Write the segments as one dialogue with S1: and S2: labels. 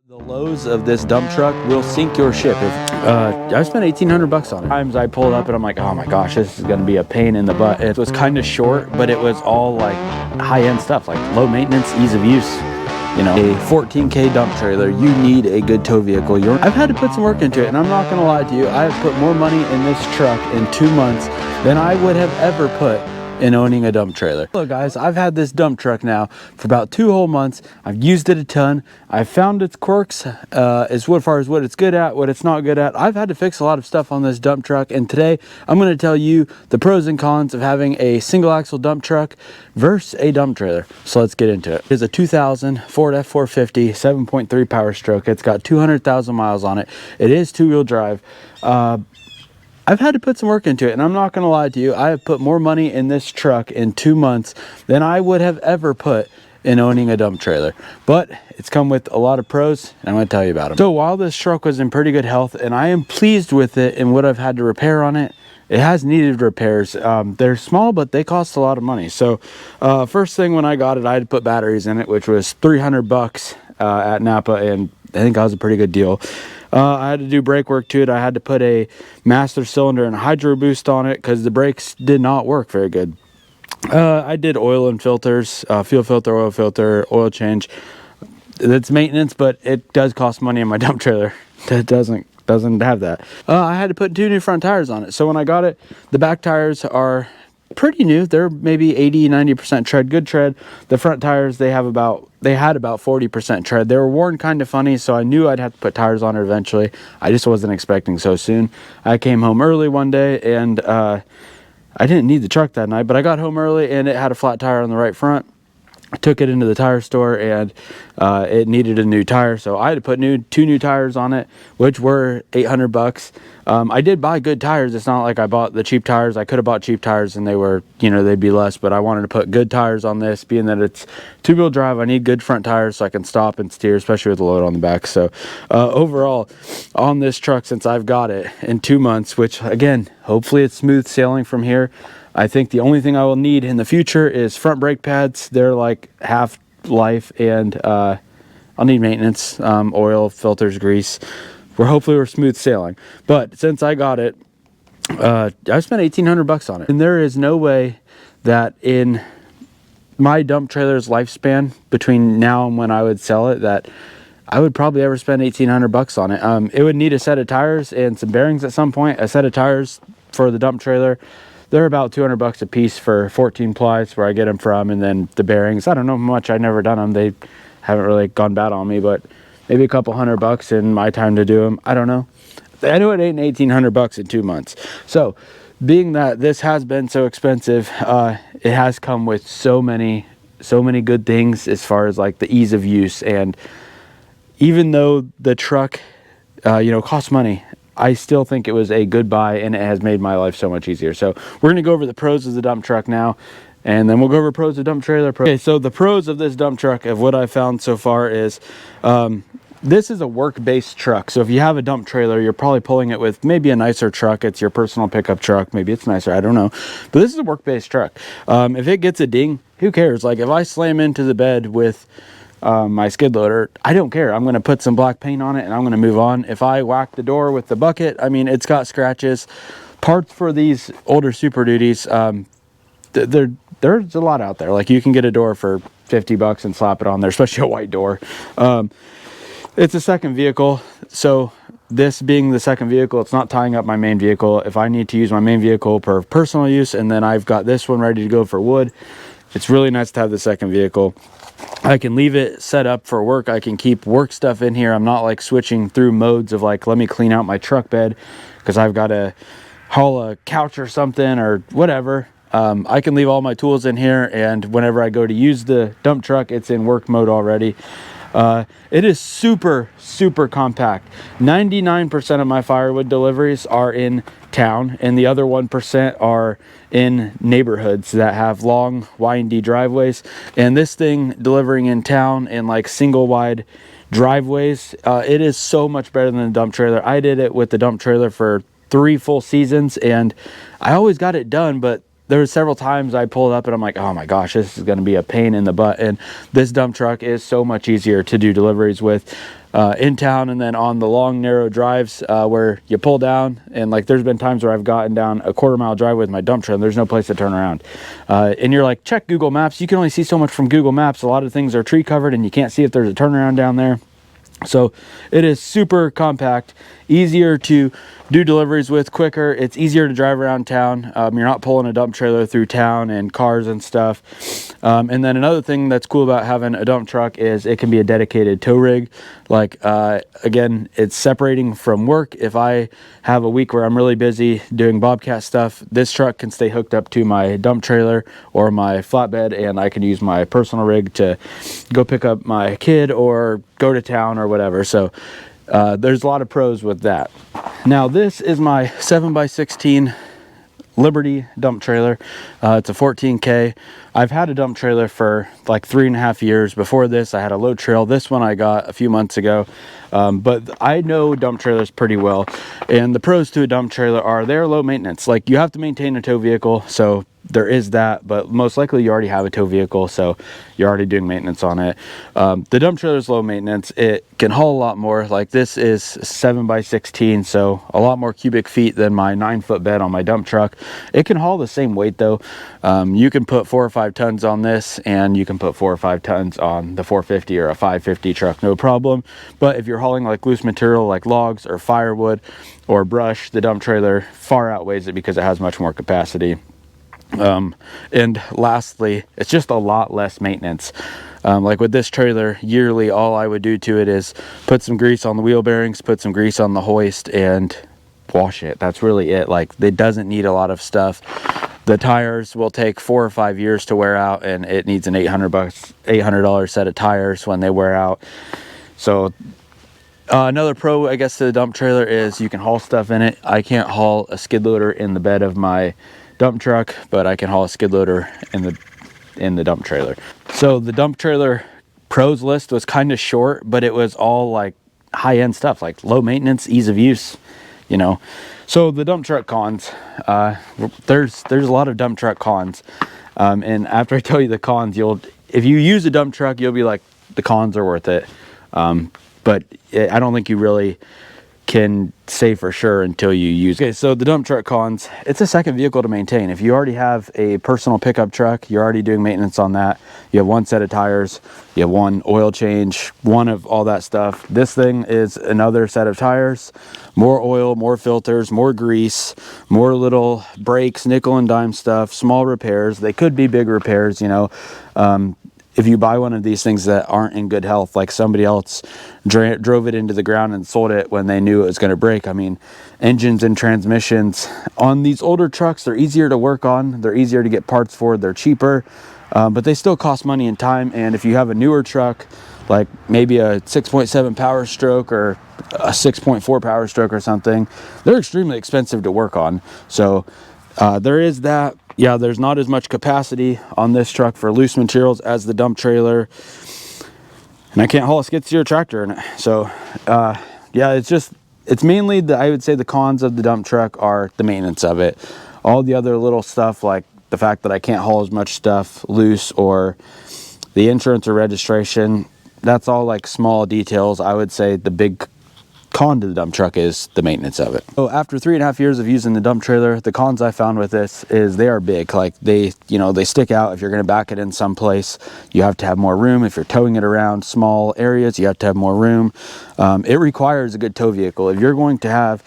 S1: The lows of this dump truck will sink your ship. I spent $1,800 on it. Times I pulled up and I'm like, oh my gosh, this is gonna be a pain in the butt. It was kind of short, but it was all like high-end stuff, like low maintenance, ease of use. You know, a 14K dump trailer, you need a good tow vehicle. I've had to put some work into it, and I'm not gonna lie to you, I have put more money in this truck in 2 months than I would have ever put in owning a dump trailer. Look guys, I've had this dump truck now for about 2 whole months. I've used it a ton. I've found its quirks as far as what it's good at, what it's not good at. I've had to fix a lot of stuff on this dump truck, and today I'm going to tell you the pros and cons of having a single axle dump truck versus a dump trailer. So let's get into it. It's a 2000 Ford F450 7.3 Power Stroke. It's got 200,000 miles on it. It is 2-wheel drive. I've had to put some work into it, and I'm not going to lie to you, I have put more money in this truck in 2 months than I would have ever put in owning a dump trailer. But it's come with a lot of pros, and I'm going to tell you about them. So while this truck was in pretty good health, and I am pleased with it and what I've had to repair on it, it has needed repairs. They're small, but they cost a lot of money. So first thing when I got it, I had to put batteries in it, which was $300 at Napa, and I think that was a pretty good deal. I had to do brake work to it. I had to put a master cylinder and a hydro boost on it because the brakes did not work very good. I did oil and filters, fuel filter, oil change. That's maintenance, but it does cost money in my dump trailer. That doesn't have that. I had to put 2 new front tires on it. So when I got it, the back tires are pretty new. They're maybe 80-90% tread, good tread. The front tires, they had about 40% tread. They were worn kind of funny, so I knew I'd have to put tires on it eventually. I just wasn't expecting so soon. I came home early one day, and I didn't need the truck that night, but I got home early and it had a flat tire on the right front. I took it into the tire store, and it needed a new tire, so I had to put 2 new tires on it, which were $800. I did buy good tires. It's not like I bought the cheap tires. I could have bought cheap tires and they were, you know, they'd be less, but I wanted to put good tires on this, being that it's 2-wheel drive. I need good front tires so I can stop and steer, especially with the load on the back. So overall on this truck, since I've got it in 2 months, which again, hopefully it's smooth sailing from here. I think the only thing I will need in the future is front brake pads. They're like half life, and I'll need maintenance, oil, filters, grease. Hopefully we're smooth sailing. But since I got it, I spent $1,800 on it. And there is no way that in my dump trailer's lifespan between now and when I would sell it, that I would probably ever spend $1,800 on it. It would need a set of tires and some bearings at some point. A set of tires for the dump trailer, they're about $200 a piece for 14 plies, where I get them from. And then the bearings, I don't know how much. I've never done them. They haven't really gone bad on me, but maybe a couple $100 in my time to do them. I don't know. I know it ain't $1,800 in 2 months. So being that this has been so expensive, it has come with so many good things as far as like the ease of use. And even though the truck, costs money, I still think it was a good buy, and it has made my life so much easier. So we're going to go over the pros of the dump truck now, and then we'll go over pros of dump trailer. Okay, so the pros of this dump truck, of what I've found so far, is this is a work-based truck. So if you have a dump trailer, you're probably pulling it with maybe a nicer truck. It's your personal pickup truck. Maybe it's nicer, I don't know. But this is a work-based truck. If it gets a ding, who cares? Like if I slam into the bed with my skid loader, I don't care. I'm going to put some black paint on it and I'm going to move on. If I whack the door with the bucket, I mean, it's got scratches. Parts for these older Super Duties, there's a lot out there. Like you can get a door for $50 and slap it on there, especially a white door. It's a second vehicle, so this being the second vehicle, it's not tying up my main vehicle. If I need to use my main vehicle for personal use, and then I've got this one ready to go for wood, it's really nice to have the second vehicle. I can leave it set up for work. I can keep work stuff in here. I'm not like switching through modes of like, let me clean out my truck bed because I've got to haul a couch or something or whatever. I can leave all my tools in here, and whenever I go to use the dump truck, it's in work mode already. It is super compact. 99% of my firewood deliveries are in town, and the other 1% are in neighborhoods that have long, windy driveways. And this thing delivering in town in like single wide driveways, it is so much better than the dump trailer. I did it with the dump trailer for 3 full seasons, and I always got it done, but there were several times I pulled up and I'm like, oh my gosh, this is going to be a pain in the butt. And this dump truck is so much easier to do deliveries with. in town, and then on the long narrow drives where you pull down, and like there's been times where I've gotten down a quarter-mile drive with my dump truck and there's no place to turn around, and you're like, check Google Maps. You can only see so much from Google Maps. A lot of things are tree covered and you can't see if there's a turnaround down there. So it is super compact, easier to do deliveries with, quicker. It's easier to drive around town. You're not pulling a dump trailer through town and cars and stuff. And then another thing that's cool about having a dump truck is it can be a dedicated tow rig. Like, again, it's separating from work. If I have a week where I'm really busy doing Bobcat stuff, this truck can stay hooked up to my dump trailer or my flatbed, and I can use my personal rig to go pick up my kid or go to town or whatever. So there's a lot of pros with that. Now this is my 7x16 Liberty dump trailer. It's a 14K. I've had a dump trailer for like 3.5 years. Before this I had a load trail. This one I got a few months ago. But I know dump trailers pretty well, and the pros to a dump trailer are they're low maintenance. Like, you have to maintain a tow vehicle, so there is that, but most likely you already have a tow vehicle, so you're already doing maintenance on it. The dump trailer is low maintenance. It can haul a lot more. Like, this is 7x16, so a lot more cubic feet than my 9-foot bed on my dump truck. It can haul the same weight though. You can put 4 or 5 tons on this, and you can put 4 or 5 tons on the 450 or a 550 truck, no problem. But if you're hauling like loose material like logs or firewood or brush, the dump trailer far outweighs it because it has much more capacity. And lastly, it's just a lot less maintenance. Like with this trailer, yearly, all I would do to it is put some grease on the wheel bearings, put some grease on the hoist, and wash it. That's really it. Like, it doesn't need a lot of stuff. The tires will take 4 or 5 years to wear out, and it needs an $800 set of tires when they wear out. So another pro, I guess, to the dump trailer is you can haul stuff in it. I can't haul a skid loader in the bed of my dump truck, but I can haul a skid loader in the dump trailer. So the dump trailer pros list was kind of short, but it was all like high-end stuff, like low maintenance, ease of use, you know. So the dump truck cons, there's a lot of dump truck cons, and after I tell you the cons, if you use a dump truck, you'll be like, the cons are worth it. But I don't think you really can say for sure until you use it. Okay, so the dump truck cons, it's a second vehicle to maintain. If you already have a personal pickup truck, you're already doing maintenance on that. You have one set of tires, you have one oil change, one of all that stuff. This thing is another set of tires, more oil, more filters, more grease, more little brakes, nickel and dime stuff, small repairs. They could be big repairs, you know. If you buy one of these things that aren't in good health, like somebody else drove it into the ground and sold it when they knew it was going to break. I mean, engines and transmissions on these older trucks, they're easier to work on. They're easier to get parts for. They're cheaper, but they still cost money and time. And if you have a newer truck, like maybe a 6.7 Power Stroke or a 6.4 Power Stroke or something, they're extremely expensive to work on. So there is that. Yeah, there's not as much capacity on this truck for loose materials as the dump trailer, and I can't haul a skid steer tractor in it. So yeah, it's mainly I would say the cons of the dump truck are the maintenance of it. All the other little stuff, like the fact that I can't haul as much stuff loose, or the insurance or registration, that's all like small details. I would say the big con to the dump truck is the maintenance of it. So after 3.5 years of using the dump trailer, the cons I found with this is they are big. Like, they stick out. If you're going to back it in someplace, you have to have more room. If you're towing it around small areas, you have to have more room. It requires a good tow vehicle. If you're going to have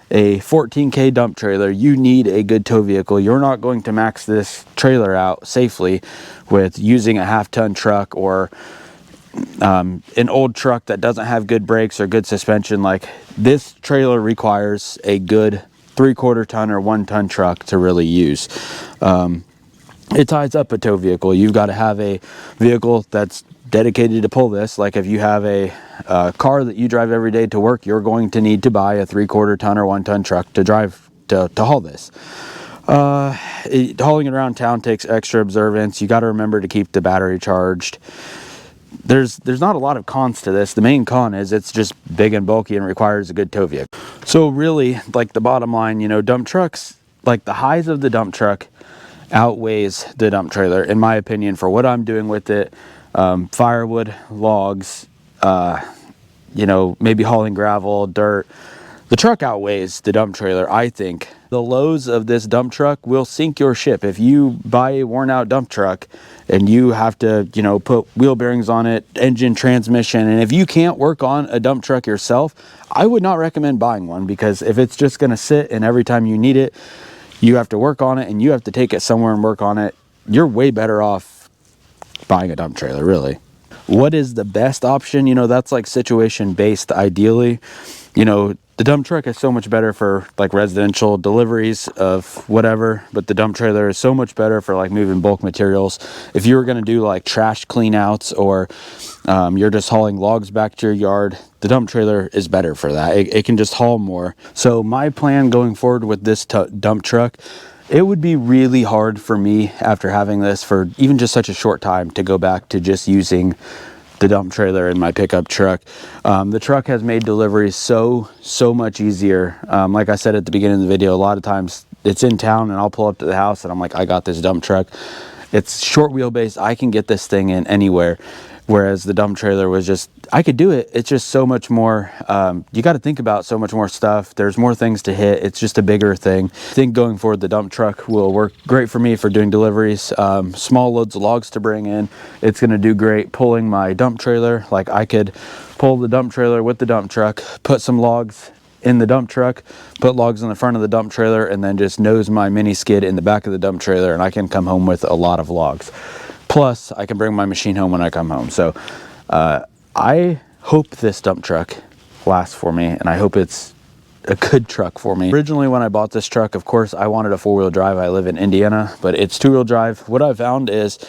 S1: a 14K dump trailer, you need a good tow vehicle. You're not going to max this trailer out safely with using a half-ton truck or an old truck that doesn't have good brakes or good suspension. Like, this trailer requires a good 3/4 ton or 1 ton truck to really use. It ties up a tow vehicle. You've got to have a vehicle that's dedicated to pull this. Like, if you have a car that you drive every day to work, you're going to need to buy a 3/4 ton or 1 ton truck to drive to haul this. Hauling it around town takes extra observance. You got to remember to keep the battery charged. There's not a lot of cons to this. The main con is it's just big and bulky and requires a good tow vehicle. So really, like, the bottom line, you know, dump trucks, like, the highs of the dump truck outweighs the dump trailer, in my opinion, for what I'm doing with it. Firewood, logs, you know, maybe hauling gravel, dirt, the truck outweighs the dump trailer, I think. The lows of this dump truck will sink your ship. If you buy a worn out dump truck and you have to, you know, put wheel bearings on it, engine, transmission, and if you can't work on a dump truck yourself, I would not recommend buying one, because if it's just going to sit and every time you need it, you have to work on it and you have to take it somewhere and work on it, you're way better off buying a dump trailer, really. What is the best option? You know, that's like situation based ideally. You know, the dump truck is so much better for like residential deliveries of whatever, but the dump trailer is so much better for like moving bulk materials. If you were going to do like trash clean outs, or you're just hauling logs back to your yard, the dump trailer is better for that. It can just haul more. So my plan going forward with this dump truck, it would be really hard for me after having this for even just such a short time to go back to just using the dump trailer in my pickup truck. The truck has made deliveries so much easier. Like I said at the beginning of the video, a lot of times it's in town and I'll pull up to the house and I'm like, I got this dump truck. It's short wheelbase. I can get this thing in anywhere. Whereas the dump trailer was just, I could do it. It's just so much more, you got to think about so much more stuff. There's more things to hit. It's just a bigger thing. I think going forward, the dump truck will work great for me for doing deliveries, small loads of logs to bring in. It's going to do great pulling my dump trailer. Like I could pull the dump trailer with the dump truck, put some logs in the dump truck, put logs in the front of the dump trailer, and then just nose my mini skid in the back of the dump trailer, and I can come home with a lot of logs. Plus, I can bring my machine home when I come home. So I hope this dump truck lasts for me, and I hope it's a good truck for me. Originally, when I bought this truck, of course, I wanted a four-wheel drive. I live in Indiana, but it's two-wheel drive. What I found is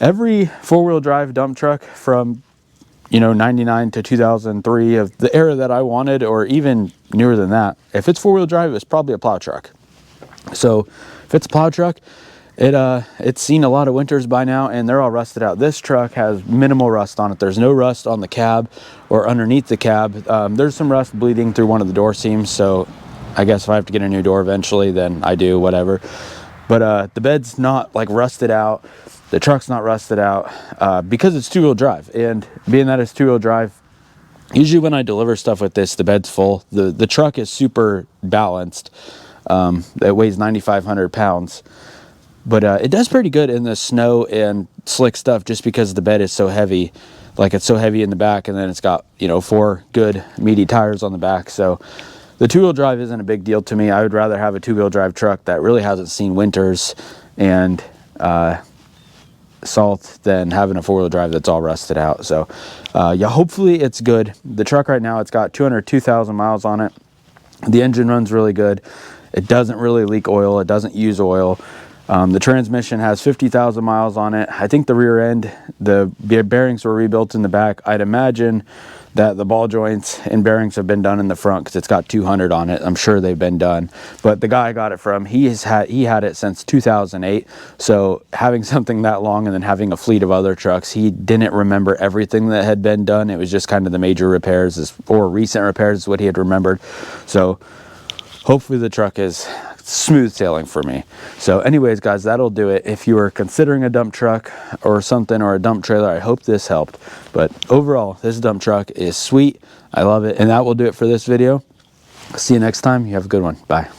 S1: every four-wheel drive dump truck from, you know, 99 to 2003 of the era that I wanted, or even newer than that, if it's four-wheel drive, it's probably a plow truck. So if it's a plow truck, it's seen a lot of winters by now and they're all rusted out. This truck has minimal rust on it. There's no rust on the cab or underneath the cab. There's some rust bleeding through one of the door seams, so I guess if I have to get a new door eventually, then I do, whatever. But the bed's not like rusted out. The truck's not rusted out because it's two-wheel drive. And being that it's two-wheel drive, usually when I deliver stuff with this, the bed's full. The truck is super balanced. It weighs 9,500 pounds. But it does pretty good in the snow and slick stuff just because the bed is so heavy. Like it's so heavy in the back, and then it's got, you know, 4 good meaty tires on the back. So the two-wheel drive isn't a big deal to me. I would rather have a two-wheel drive truck that really hasn't seen winters and salt than having a four-wheel drive that's all rusted out. So yeah, hopefully it's good. The truck right now, it's got 202,000 miles on it. The engine runs really good. It doesn't really leak oil. It doesn't use oil. The transmission has 50,000 miles on it. I think the rear end, the bearings were rebuilt in the back. I'd imagine that the ball joints and bearings have been done in the front because it's got 200 on it. I'm sure they've been done. But the guy I got it from, he had it since 2008. So having something that long and then having a fleet of other trucks, he didn't remember everything that had been done. It was just kind of the major repairs or recent repairs is what he had remembered. So hopefully the truck is smooth sailing for me. So anyways, guys, that'll do it. If you are considering a dump truck or something, or a dump trailer, I hope this helped. But overall, this dump truck is sweet. I love it. And that will do it for this video. See you next time. You have a good one. Bye.